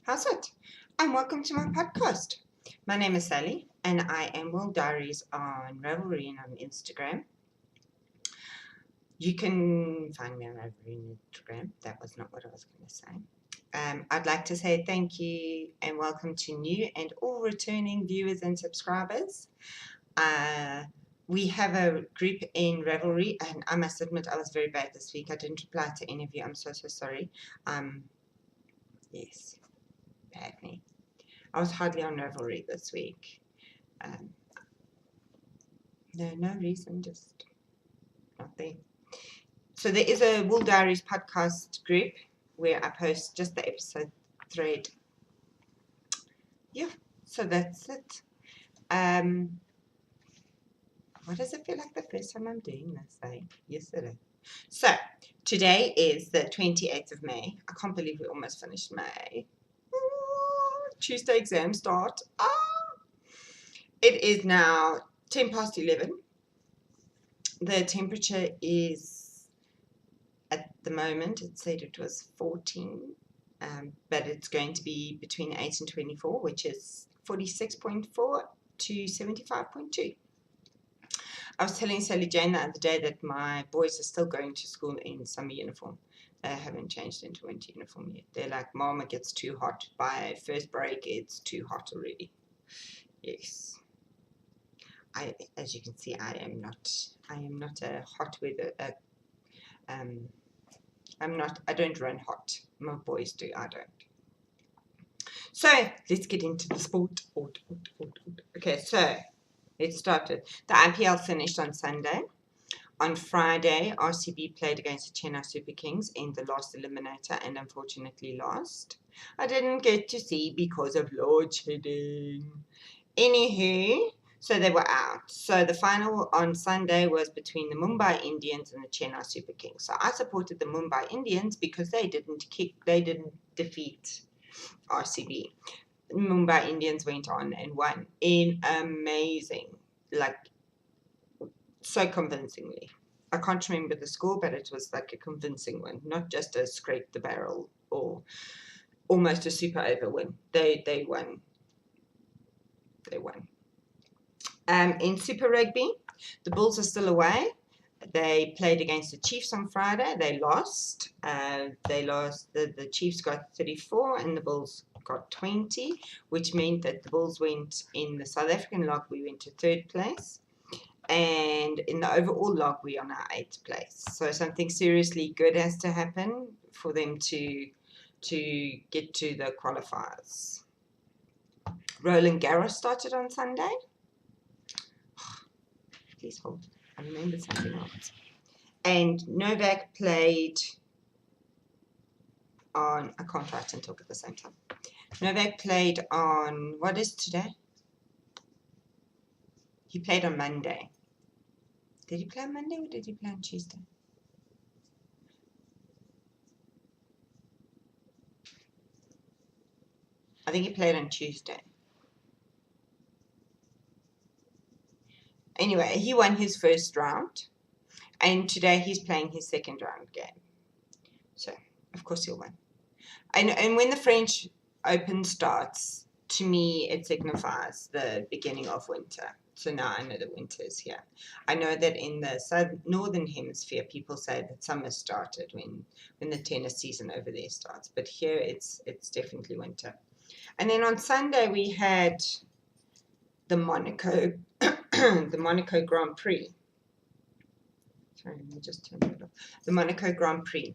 How's it? And welcome to my podcast. My name is Sally, and I am WoolDiaries on Ravelry and on Instagram. You can find me on Ravelry and Instagram. That was not what I was going to say. I'd like to say thank you and welcome to new and all returning viewers and subscribers. We have a group in Ravelry, and I must admit I was very bad this week. I didn't reply to any of you. I'm so sorry. Yes, bad me. I was hardly on Ravelry this week. No reason, just not there. So there is a WoolDiaries podcast group where I post just the episode thread. Yeah, so that's it. What does it feel like the first time I'm doing this? Yesterday. So today is the 28th of May. I can't believe we almost finished May. Tuesday exam start. It is now 10 past 11. The temperature is, at the moment, it said it was 14, but it's going to be between 8 and 24, which is 46.4 to 75.2. I was telling Sally Jane the other day that my boys are still going to school in summer uniform. They haven't changed into winter uniform yet. They're like, Mom, it gets too hot. By first break, it's too hot already. Yes. As you can see, I am not a hot weather. I don't run hot. My boys do. I don't. So let's get into the sport. Okay, so let's start it. The IPL finished on Sunday. On Friday, RCB played against the Chennai Super Kings in the last eliminator and unfortunately lost. I didn't get to see because of load shedding. Anywho, so they were out. So the final on Sunday was between the Mumbai Indians and the Chennai Super Kings. So I supported the Mumbai Indians because they didn't defeat RCB. Mumbai Indians went on and won in amazing, like so convincingly. I can't remember the score, but it was like a convincing one, not just a scrape the barrel or almost a super over win. They won. They won. In Super Rugby, the Bulls are still away. They played against the Chiefs on Friday. They lost. The Chiefs got 34 and the Bulls got 20, which meant that the Bulls went in the South African log. We went to third place. And in the overall log, we are now 8th place. So something seriously good has to happen for them to get to the qualifiers. Roland Garros started on Sunday. Please hold. I remembered something else. And Novak played on, I can't write and talk at the same time. Novak played on, what is today? He played on Monday. Did he play on Monday or did he play on Tuesday? I think he played on Tuesday. Anyway, he won his first round. And today he's playing his second round game. So, of course he'll win. And when the French Open starts, to me it signifies the beginning of winter. So now I know the winter is here. I know that in the northern hemisphere, people say that summer started when the tennis season over there starts. But here it's definitely winter. And then on Sunday we had the Monaco the Monaco Grand Prix. Sorry, let me just turn it off. The Monaco Grand Prix.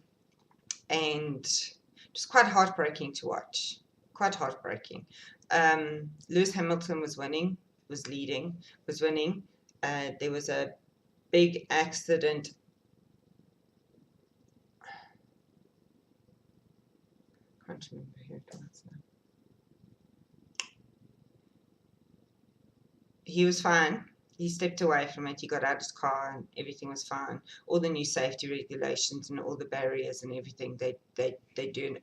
And it was quite heartbreaking to watch. Quite heartbreaking. Lewis Hamilton was winning. There was a big accident. I can't remember who it was now. He was fine. He stepped away from it. He got out his car and everything was fine. All the new safety regulations and all the barriers and everything, they do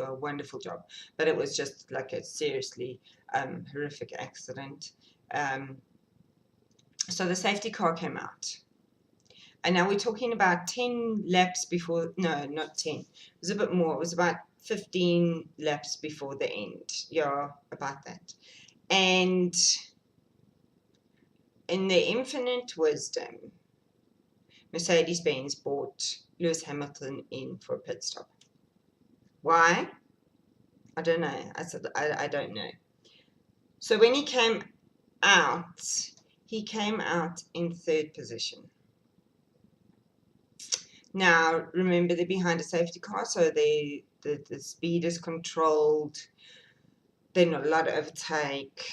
a wonderful job. But it was just like a seriously horrific accident. So the safety car came out. And now we're talking about 10 laps before, no, not 10. It was a bit more. It was about 15 laps before the end. Yeah, about that. And in their infinite wisdom, Mercedes-Benz brought Lewis Hamilton in for a pit stop. Why? I don't know. I don't know. So when he came out in third position. Now, remember, they're behind a safety car, so the speed is controlled. They're not allowed to overtake.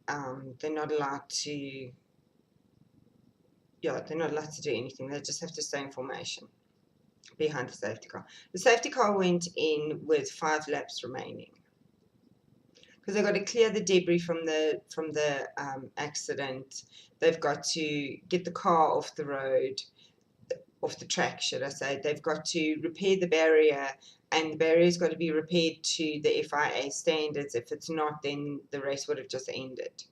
They're not allowed to, they're not allowed to do anything. They just have to stay in formation behind the safety car. The safety car went in with 5 laps remaining because they've got to clear the debris from the accident. They've got to get the car off the road, off the track, should I say. They've got to repair the barrier, and the barrier's got to be repaired to the FIA standards. If it's not, then the race would have just ended.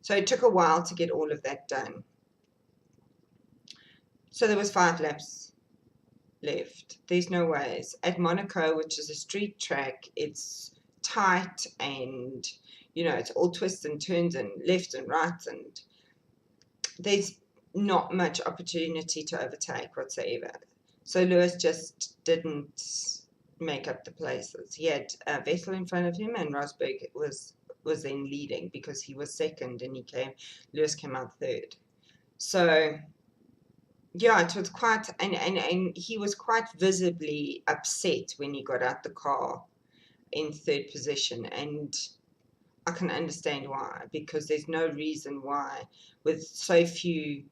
So it took a while to get all of that done. So there was 5 laps left. There's no ways. At Monaco, which is a street track, it's tight and, it's all twists and turns and left and right, and there's not much opportunity to overtake whatsoever. So Lewis just didn't make up the places. He had Vettel in front of him, and Rosberg was then leading because he was second, and Lewis came out third. So yeah, it was quite, and he was quite visibly upset when he got out the car in third position, and I can understand why, because there's no reason why, with so few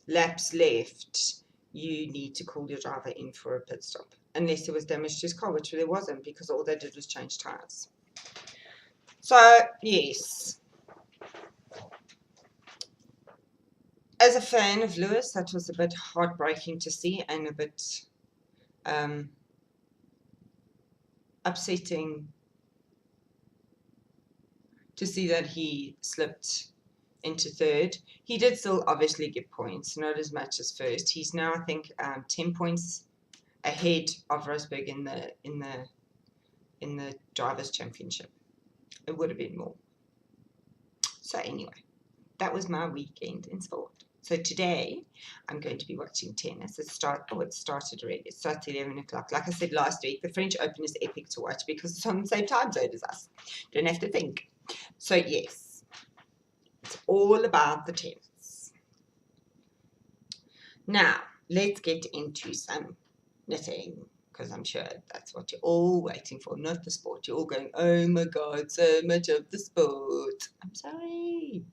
laps left, you need to call your driver in for a pit stop, unless there was damage to his car, which there wasn't, because all they did was change tires. So yes, as a fan of Lewis, that was a bit heartbreaking to see, and a bit upsetting to see that he slipped into third. He did still obviously get points, not as much as first. He's now, I think, 10 points ahead of Rosberg in the Drivers' Championship. It would have been more. So anyway, that was my weekend in sport. So today I'm going to be watching tennis. It started already. It starts at 11 o'clock. Like I said last week, the French Open is epic to watch because it's on the same time zone as us. Don't have to think. So yes, it's all about the tennis. Now, let's get into some knitting, because I'm sure that's what you're all waiting for, not the sport. You're all going, oh my God, so much of the sport. I'm sorry.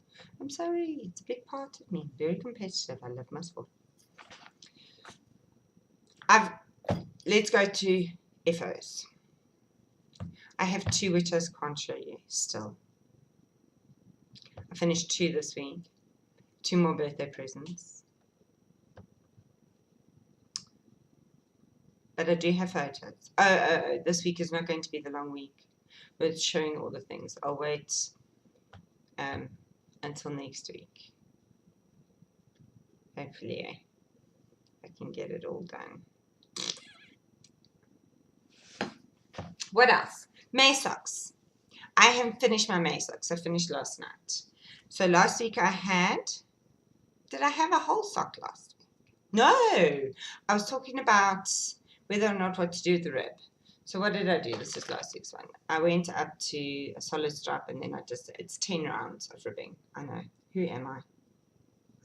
It's a big part of me. Very competitive. I love my sport. Let's go to FOs. I have 2 which I can't show you still. I finished 2 this week. 2 more birthday presents. But I do have photos. Oh, this week is not going to be the long week, but it's showing all the things. I'll wait until next week. Hopefully I can get it all done. What else? May socks. I haven't finished my May socks. I finished last night. So last week did I have a whole sock last week? No, I was talking about whether or not what to do with the rib. So what did I do? This is last week's one. I went up to a solid stripe, and then it's 10 rounds of ribbing. I know. Who am I?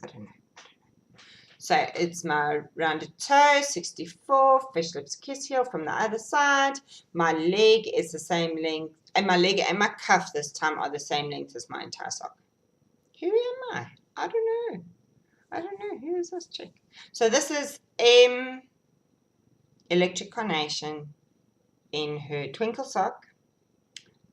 I don't know. So it's my rounded toe, 64, fish lips kiss heel from the other side. My leg is the same length, and my leg and my cuff this time are the same length as my entire sock. Who am I? I don't know. Who is this chick? So this is Electric Carnation in her Twinkle sock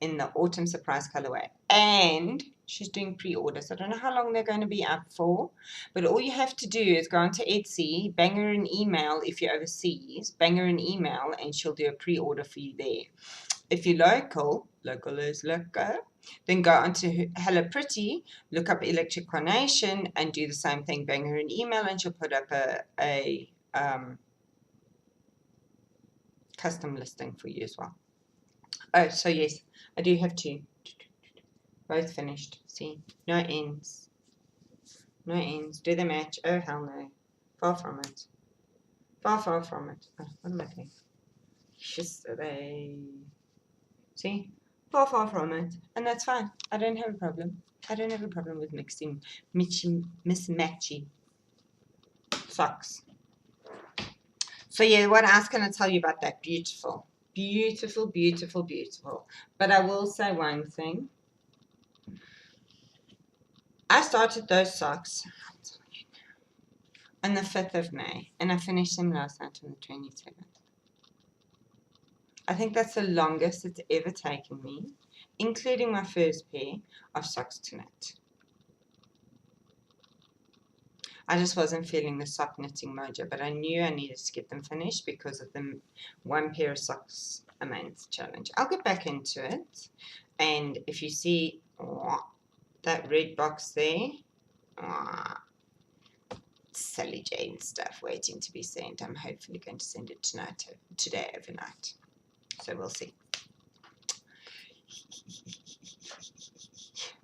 in the Autumn Surprise colorway. And she's doing pre-orders. I don't know how long they're going to be up for, but all you have to do is go onto Etsy, bang her an email if you're overseas, bang her an email, and she'll do a pre-order for you there. If you're local is local, then go onto Hello Pretty, look up Electric Carnation, and do the same thing. Bang her an email, and she'll put up a custom listing for you as well. Oh, so yes, I do have two. Both finished. See, no ends. No ends. Do they match? Oh, hell no. Far from it. Far, far from it. Oh, what am I doing? Just they. See? Far, far from it. And that's fine. I don't have a problem. I don't have a problem with mixing, mismatchy socks. So yeah, what else can I tell you about that? Beautiful. Beautiful, beautiful, beautiful. But I will say one thing. I started those socks on the 5th of May, and I finished them last night on the 27th. I think that's the longest it's ever taken me, including my first pair of socks to knit. I just wasn't feeling the sock knitting mojo, but I knew I needed to get them finished because of the one pair of socks a month challenge. I'll get back into it, and if you see that red box there, Sally Jane stuff waiting to be sent. I'm hopefully going to send it today overnight. So we'll see.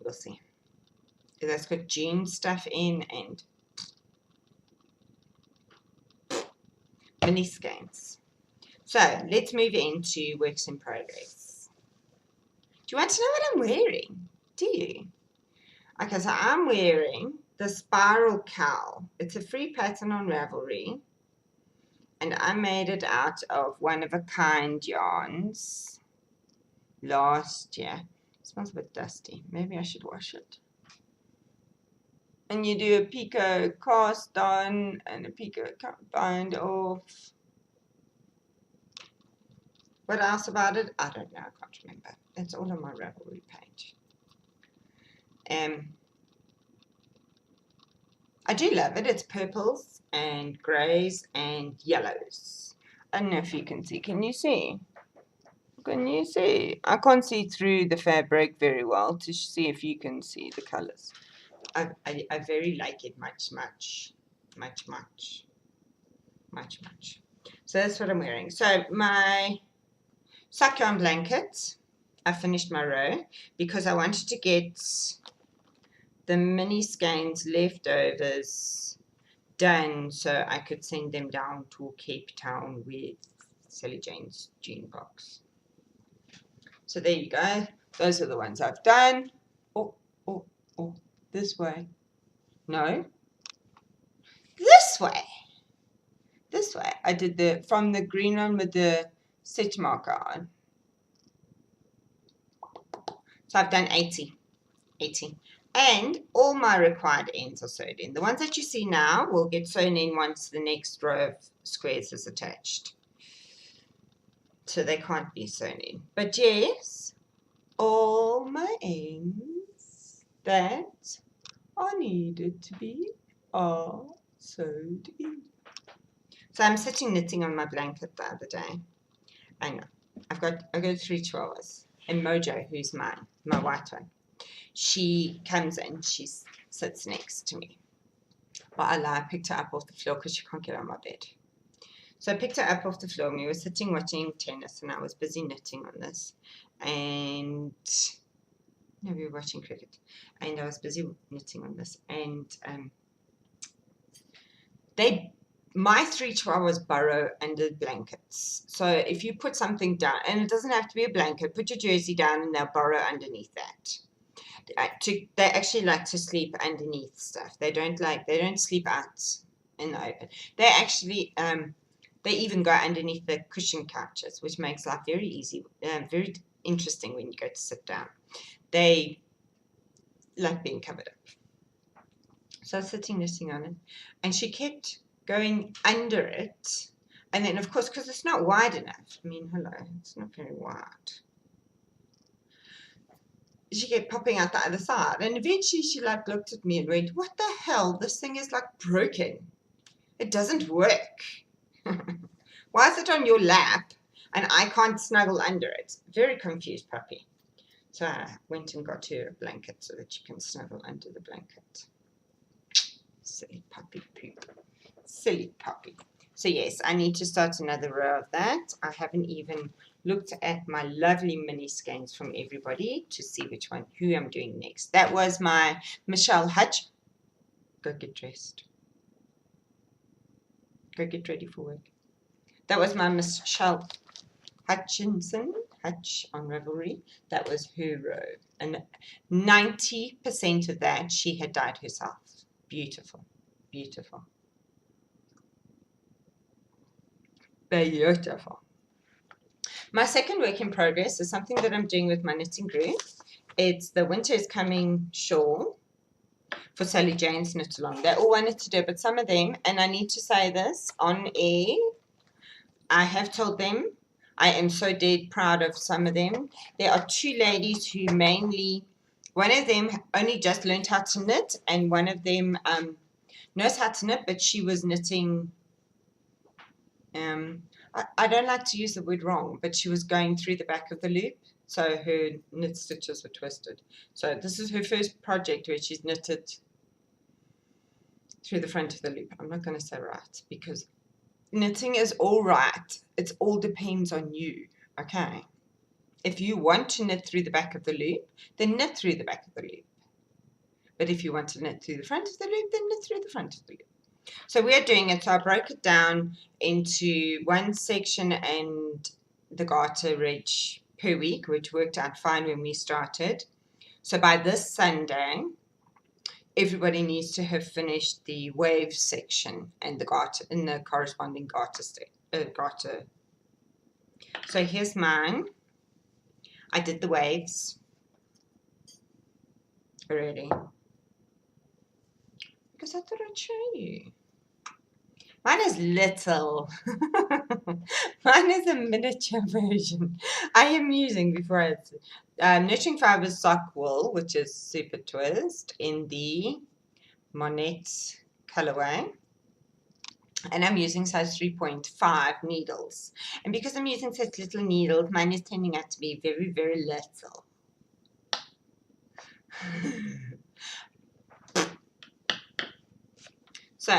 We'll see. That's got June stuff in and mini skeins. So let's move into works in progress. Do you want to know what I'm wearing? Do you? Okay, so I'm wearing the spiral cowl. It's a free pattern on Ravelry, and I made it out of one-of-a-kind yarns last year. It smells a bit dusty. Maybe I should wash it. And you do a picot cast on and a picot bind off. What else about it? I don't know. I can't remember. It's all on my Ravelry page. I do love it. It's purples and greys and yellows. I don't know if you can see. Can you see? Can you see? I can't see through the fabric very well to see if you can see the colors. I very like it much. So that's what I'm wearing. So my sock yarn blanket, I finished my row because I wanted to get the mini skeins leftovers done so I could send them down to Cape Town with Sally Jane's June box. So there you go. Those are the ones I've done. Oh, this way. No. This way. This way. I did from the green one with the stitch marker on. So I've done 80. And all my required ends are sewed in. The ones that you see now will get sewn in once the next row of squares is attached. So they can't be sewn in. But yes, all my ends that are needed to be are sewed in. So I'm sitting knitting on my blanket the other day. I know. I've got 3 chihuahuas. And Mojo, who's my white one, she comes in, she sits next to me. Well, I picked her up off the floor because she can't get on my bed. So I picked her up off the floor and we were sitting watching tennis and I was busy knitting on this. And no, we were watching cricket. And I was busy knitting on this. And my 3 chihuahuas burrow under blankets. So if you put something down, and it doesn't have to be a blanket, put your jersey down and they'll burrow underneath that. They actually like to sleep underneath stuff. They don't sleep out in the open. They actually they even go underneath the cushion couches, which makes life very easy, very interesting when you go to sit down. They like being covered up. So I was sitting knitting on it, and she kept going under it, and then of course because it's not wide enough. I mean, hello, it's not very wide. She kept popping out the other side, and eventually she like looked at me and went, "What the hell? This thing is like broken. It doesn't work. Why is it on your lap and I can't snuggle under it?" Very confused puppy. So I went and got her a blanket so that she can snuggle under the blanket. Silly puppy poop. Silly puppy. So yes, I need to start another row of that. I haven't even looked at my lovely mini skeins from everybody to see who I'm doing next. That was my Michelle Hutch. Go get dressed. Go get ready for work. That was my Michelle Hutch on Ravelry. That was her row. And 90% of that she had dyed herself. Beautiful. Beautiful. Beautiful. My second work in progress is something that I'm doing with my knitting group. It's the Winter is Coming shawl for Sally Jane's Knit Along. They all wanted to do it, but some of them, and I need to say this on air, I have told them, I am so dead proud of some of them. There are two ladies who mainly, one of them only just learned how to knit, and one of them knows how to knit, but she was knitting, I don't like to use the word wrong, but she was going through the back of the loop, so her knit stitches were twisted. So this is her first project where she's knitted through the front of the loop. I'm not going to say right, because knitting is all right. It all depends on you, okay? If you want to knit through the back of the loop, then knit through the back of the loop. But if you want to knit through the front of the loop, then knit through the front of the loop. So we are doing it. So I broke it down into one section and the garter ridge per week, which worked out fine when we started. So by this Sunday, everybody needs to have finished the wave section and the garter in the corresponding garter. So here's mine. I did the waves already because I thought I'd show you. Mine is little. Mine is a miniature version. I am using before Knitting Fibers sock wool, which is super twist in the Monette colorway. And I'm using size 3.5 needles. And because I'm using such little needles, mine is turning out to be very, very little. So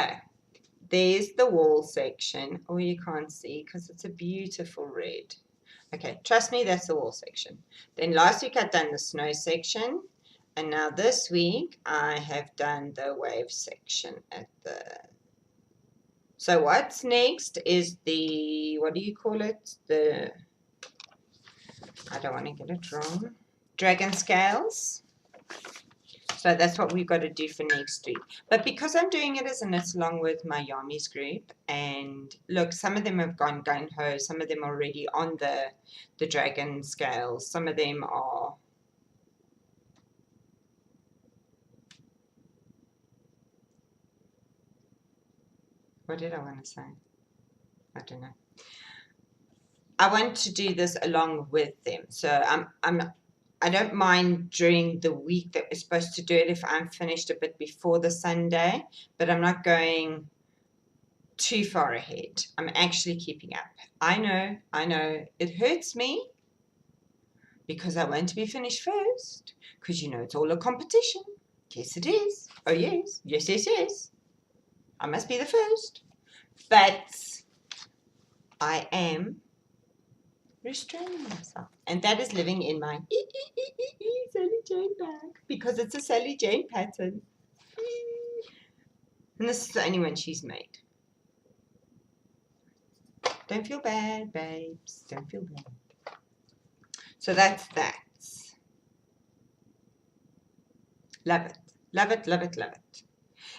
there's the wall section. Oh, you can't see because it's a beautiful red. Okay, trust me, that's the wall section. Then last week I'd done the snow section. And now this week I have done the wave section at the... So what's next is the, what do you call it? The, I don't want to get it wrong. Dragon scales. So that's what we've got to do for next week. But because I'm doing it as a knit along with my Yamis group, and look, some of them have gone gung-ho, some of them are already on the dragon scales, some of them are... What did I want to say? I don't know. I want to do this along with them. So I don't mind during the week that we're supposed to do it if I'm finished a bit before the Sunday, but I'm not going too far ahead. I'm actually keeping up. I know. It hurts me because I want to be finished first, because you know it's all a competition. Yes, it is. Oh, yes. Yes. I must be the first. But I am restraining myself, and that is living in my Sally Jane bag because it's a Sally Jane pattern, and this is the only one she's made. Don't feel bad, babes, don't feel bad. So that's that. Love it.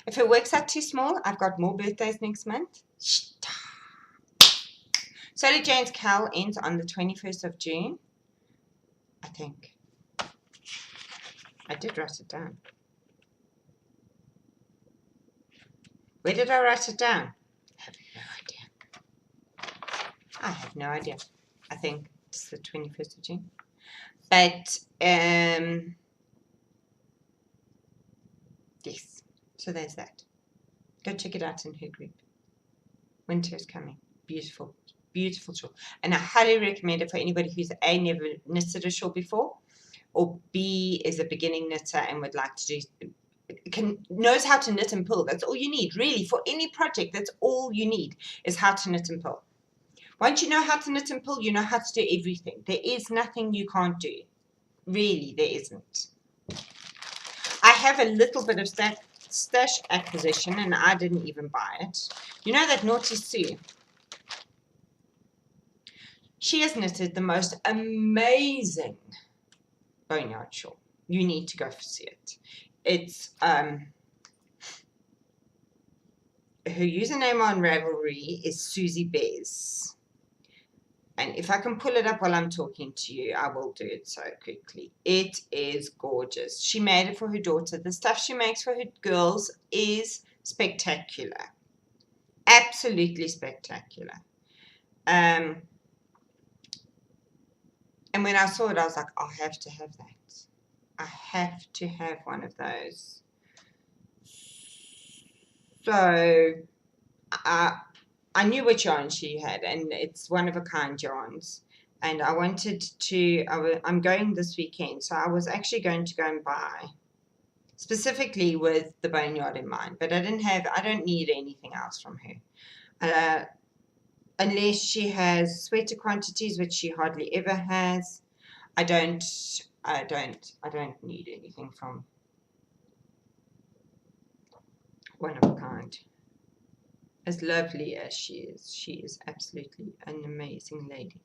If it works out too small, I've got more birthdays next month. Sally Jane's Cal ends on the 21st of June, I think. I did write it down. Where did I write it down? I have no idea. I think it's the 21st of June. But, yes. So there's that. Go check it out in her group. Winter is coming. Beautiful. Beautiful shawl. And I highly recommend it for anybody who's A, never knitted a shawl before, or B, is a beginning knitter and would like to do, knows how to knit and pull. That's all you need, really, for any project. That's all you need, is how to knit and pull. Once you know how to knit and pull, you know how to do everything. There is nothing you can't do. Really, there isn't. I have a little bit of stash acquisition, and I didn't even buy it. You know that Naughty Sue? She has knitted the most amazing boneyard shawl. You need to go see it. It's her username on Ravelry is Susie Bears. And if I can pull it up while I'm talking to you, I will do it so quickly. It is gorgeous. She made it for her daughter. The stuff she makes for her girls is spectacular. Absolutely spectacular. And when I saw it, I was like, I have to have that. I have to have one of those. So I knew which yarn she had, and it's one of a kind yarns. And I wanted to, I'm going this weekend, so I was actually going to go and buy, specifically with the boneyard in mind, but I don't need anything else from her. Unless she has sweater quantities, which she hardly ever has. I don't need anything from one of a kind. As lovely as she is absolutely an amazing lady.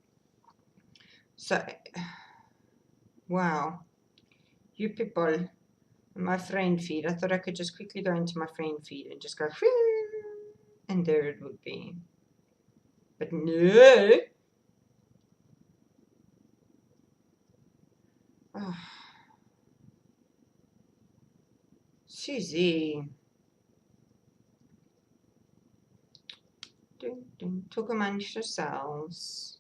So, wow, you people on my friend feed. I thought I could just quickly go into my friend feed and just go, and there it would be. But no. Oh. Susie. Talk amongst yourselves.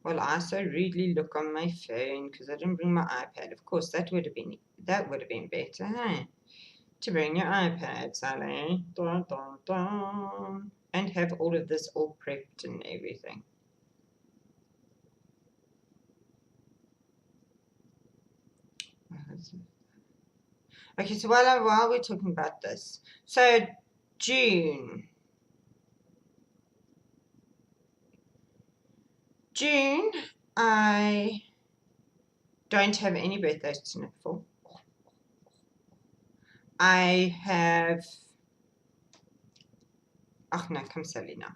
Well, I so rudely look on my phone because I didn't bring my iPad. Of course, that would have been better, hey? To bring your iPad, Sally. Dun, dun, dun. And have all of this all prepped and everything. Okay, so while we're talking about this, so June, I don't have any birthdays to knit for. I have, oh no, come Sally now.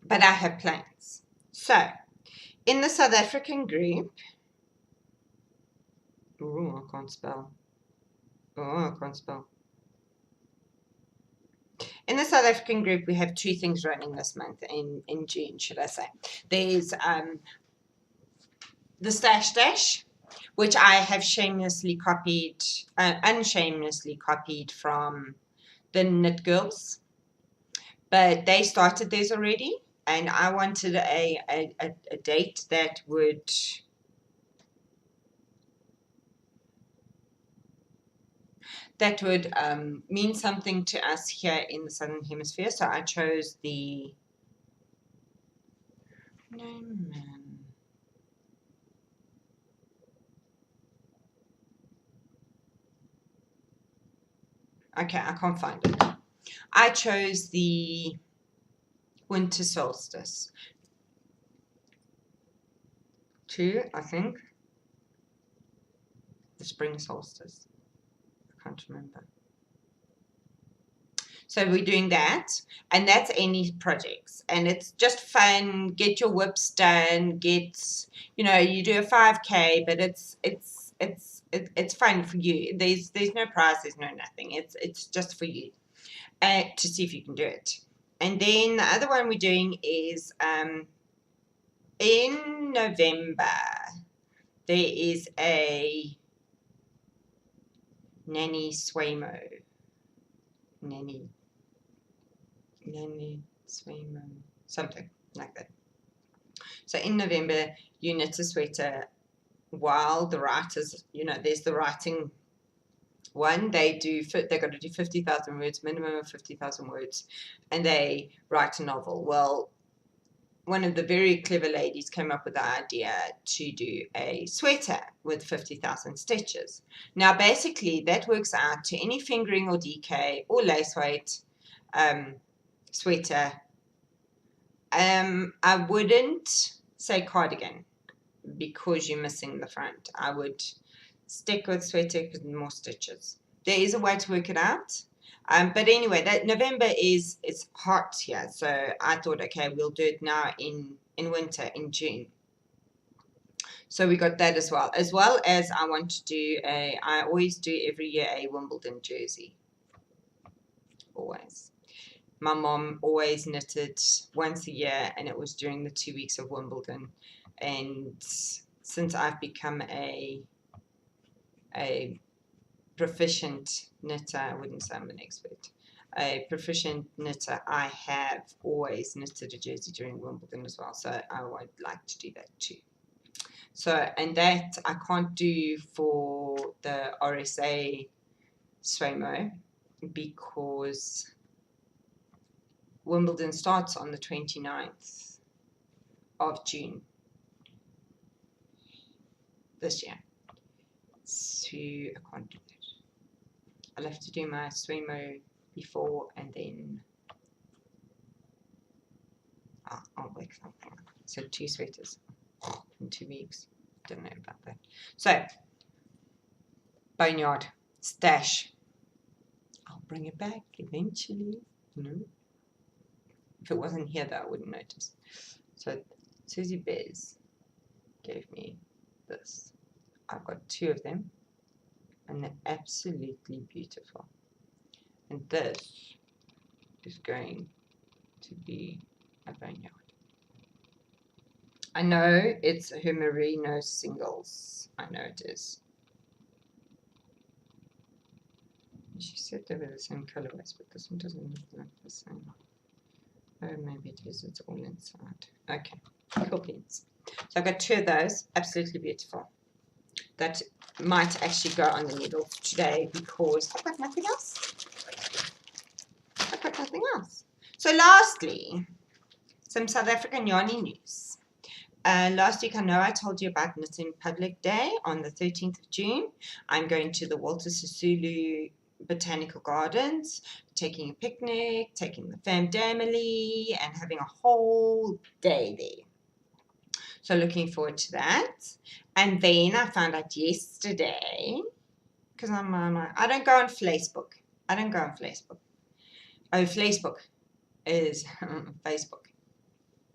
But I have plans. So, in the South African group, oh, I can't spell. In the South African group, we have two things running this month in June, should I say. There's the Stash Dash, which I have unshamelessly copied from the Knit Girls. But they started theirs already, and I wanted a date that would mean something to us here in the Southern Hemisphere. So I chose the okay, I can't find it. I chose the winter solstice. 2, I think. The spring solstice. I can't remember. So we're doing that, and that's any projects, and it's just fun. Get your whips done. You do a 5K, but it's fun for you. There's no prize, there's no nothing. It's just for you, to see if you can do it. And then the other one we're doing is in November. There is a Nanny Swaymo. Nanny Swaymo. Something like that. So in November, you knit a sweater while the writers, there's the writing one. They got to do 50,000 words, minimum of 50,000 words, and they write a novel. Well, one of the very clever ladies came up with the idea to do a sweater with 50,000 stitches. Now, basically, that works out to any fingering or DK or lace weight sweater. I wouldn't say cardigan because you're missing the front. I would stick with sweater with more stitches. There is a way to work it out. But anyway, that November it's hot here, so I thought, okay, we'll do it now in winter, in June. So we got that as well as I want to do I always do every year a Wimbledon jersey. Always. My mom always knitted once a year, and it was during the 2 weeks of Wimbledon. And since I've become a proficient knitter, I wouldn't say I'm an expert, a proficient knitter, I have always knitted a jersey during Wimbledon as well, so I would like to do that too. So, and that I can't do for the RSA Swamo because Wimbledon starts on the 29th of June this year, so I can't do that. I'll have to do my Swamo before, and then I'll work something out. So 2 sweaters in 2 weeks. Don't know about that. So Boneyard stash. I'll bring it back eventually. If it wasn't here, though, I wouldn't notice. So Susie Bez gave me this. I've got 2 of them, and they're absolutely beautiful. And this is going to be a Boneyard. I know it's her merino singles. I know it is. She said they were the same colorways, but this one doesn't look like the same. Oh, maybe it is. It's all inside. Okay, cool beans. So I've got 2 of those. Absolutely beautiful. That might actually go on the needle today because I've got nothing else. I've got nothing else. So lastly, some South African yarny news. Last week, I know I told you about Knitting Public Day on the 13th of June. I'm going to the Walter Sisulu Botanical Gardens, taking a picnic, taking the family, and having a whole day there. So looking forward to that. And then I found out yesterday, because I don't go on Facebook. I don't go on Facebook. Oh, Facebook is Facebook.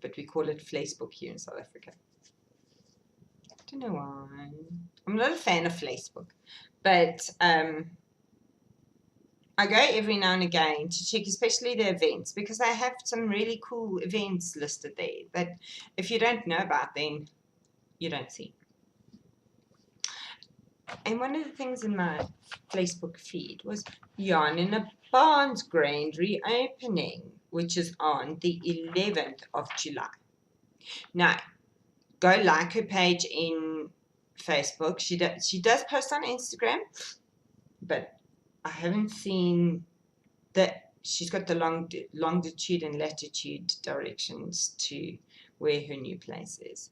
But we call it Facebook here in South Africa. I don't know why. I'm not a fan of Facebook. But I go every now and again to check, especially the events, because they have some really cool events listed there that if you don't know about, then you don't see. And one of the things in my Facebook feed was Yarn in a Barnes Grand reopening, which is on the 11th of July. Now, go like her page in Facebook. She does post on Instagram, but I haven't seen that she's got the longitude and latitude directions to where her new place is.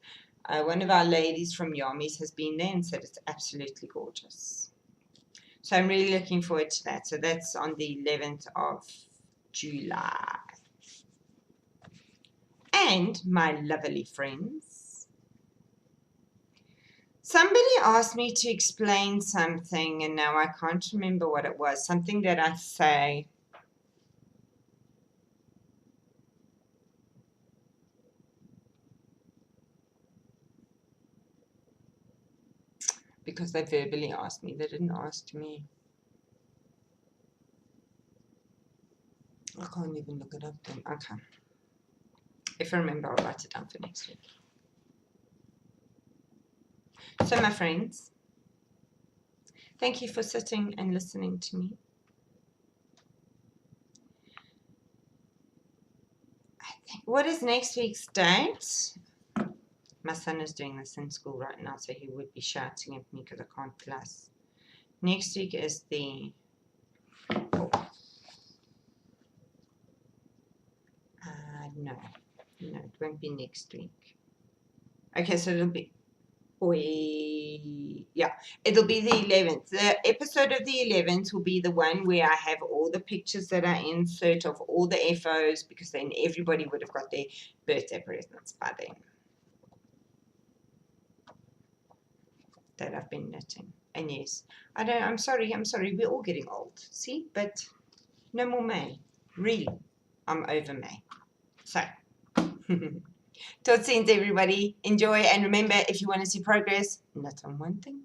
One of our ladies from Yarmies has been there and said it's absolutely gorgeous. So I'm really looking forward to that. So that's on the 11th of July. And my lovely friends, somebody asked me to explain something, and now I can't remember what it was. Something that I say. Because they verbally asked me. They didn't ask me. I can't even look it up then. Okay. If I remember, I'll write it down for next week. So, my friends, thank you for sitting and listening to me. What is next week's date? My son is doing this in school right now, so he would be shouting at me because I can't plus. Next week is the 4th. No, it won't be next week. Okay, so it'll be, yeah, it'll be the 11th. The episode of the 11th will be the one where I have all the pictures that I insert of all the FOs, because then everybody would have got their birthday presents by then that I've been knitting. And yes, I'm sorry, we're all getting old, see, but no more May, really, I'm over May. So, till soon, everybody, enjoy, and remember, if you want to see progress, knit on one thing